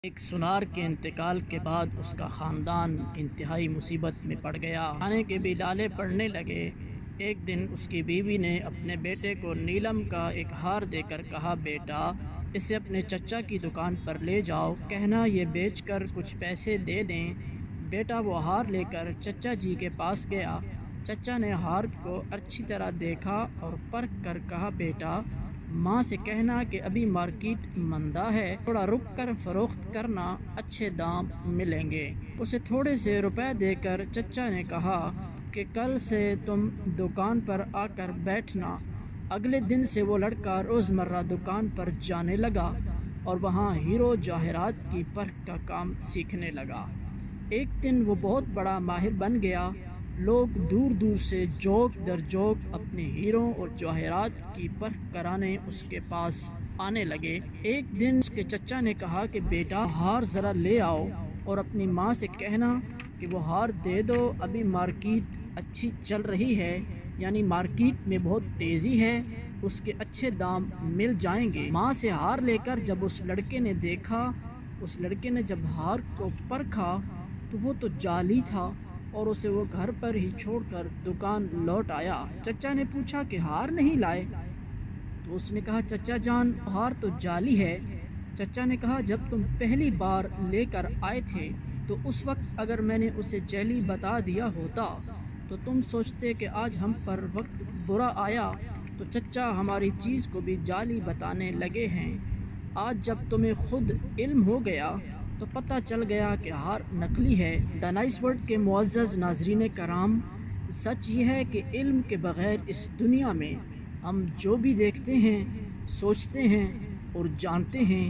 ایک سنار کے انتقال کے بعد اس کا خاندان انتہائی مصیبت میں پڑ گیا۔ کھانے کے بھی ڈالے پڑنے لگے۔ ایک دن اس کی بیوی نے اپنے بیٹے کو نیلم کا ایک ہار دے کر کہا، بیٹا اسے اپنے چچا کی دکان پر لے جاؤ، کہنا یہ بیچ کر کچھ پیسے دے دیں۔ بیٹا وہ ہار لے کر چچا جی کے پاس گیا۔ چچا نے ہار کو اچھی طرح دیکھا اور پرکھ کر کہا، بیٹا ماں سے کہنا کہ ابھی مارکیٹ مندہ ہے، تھوڑا رک کر فروخت کرنا، اچھے دام ملیں گے۔ اسے تھوڑے سے روپے دے کر چچا نے کہا کہ کل سے تم دکان پر آ کر بیٹھنا۔ اگلے دن سے وہ لڑکا روزمرہ دکان پر جانے لگا اور وہاں ہیرو جواہرات کی پرکھ کا کام سیکھنے لگا۔ ایک دن وہ بہت بڑا ماہر بن گیا۔ لوگ دور دور سے جوک در جوک اپنے ہیروں اور جواہرات کی پرکھ کرانے اس کے پاس آنے لگے۔ ایک دن اس کے چچا نے کہا کہ بیٹا ہار ذرا لے آؤ اور اپنی ماں سے کہنا کہ وہ ہار دے دو، ابھی مارکیٹ اچھی چل رہی ہے، یعنی مارکیٹ میں بہت تیزی ہے، اس کے اچھے دام مل جائیں گے۔ ماں سے ہار لے کر جب اس لڑکے نے دیکھا، اس لڑکے نے جب ہار کو پرکھا تو وہ تو جعلی تھا اور اسے وہ گھر پر ہی چھوڑ کر دکان لوٹ آیا۔ چچا نے پوچھا کہ ہار نہیں لائے؟ تو اس نے کہا، چچا جان ہار تو جعلی ہے۔ چچا نے کہا، جب تم پہلی بار لے کر آئے تھے تو اس وقت اگر میں نے اسے جعلی بتا دیا ہوتا تو تم سوچتے کہ آج ہم پر وقت برا آیا تو چچا ہماری چیز کو بھی جعلی بتانے لگے ہیں۔ آج جب تمہیں خود علم ہو گیا تو پتہ چل گیا کہ ہار نقلی ہے۔ دی نائس ورلڈ کے معزز ناظرین کرام، سچ یہ ہے کہ علم کے بغیر اس دنیا میں ہم جو بھی دیکھتے ہیں، سوچتے ہیں اور جانتے ہیں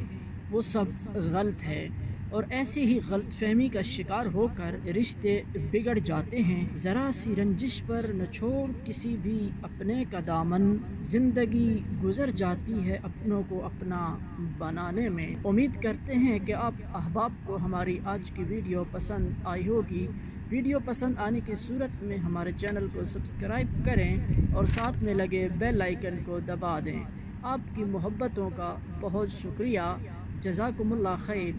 وہ سب غلط ہے، اور ایسی ہی غلط فہمی کا شکار ہو کر رشتے بگڑ جاتے ہیں۔ ذرا سی رنجش پر نہ چھوڑ کسی بھی اپنے کا دامن، زندگی گزر جاتی ہے اپنوں کو اپنا بنانے میں۔ امید کرتے ہیں کہ آپ احباب کو ہماری آج کی ویڈیو پسند آئی ہوگی۔ ویڈیو پسند آنے کی صورت میں ہمارے چینل کو سبسکرائب کریں اور ساتھ میں لگے بیل آئیکن کو دبا دیں۔ آپ کی محبتوں کا بہت شکریہ۔ جزاکم اللہ خیر۔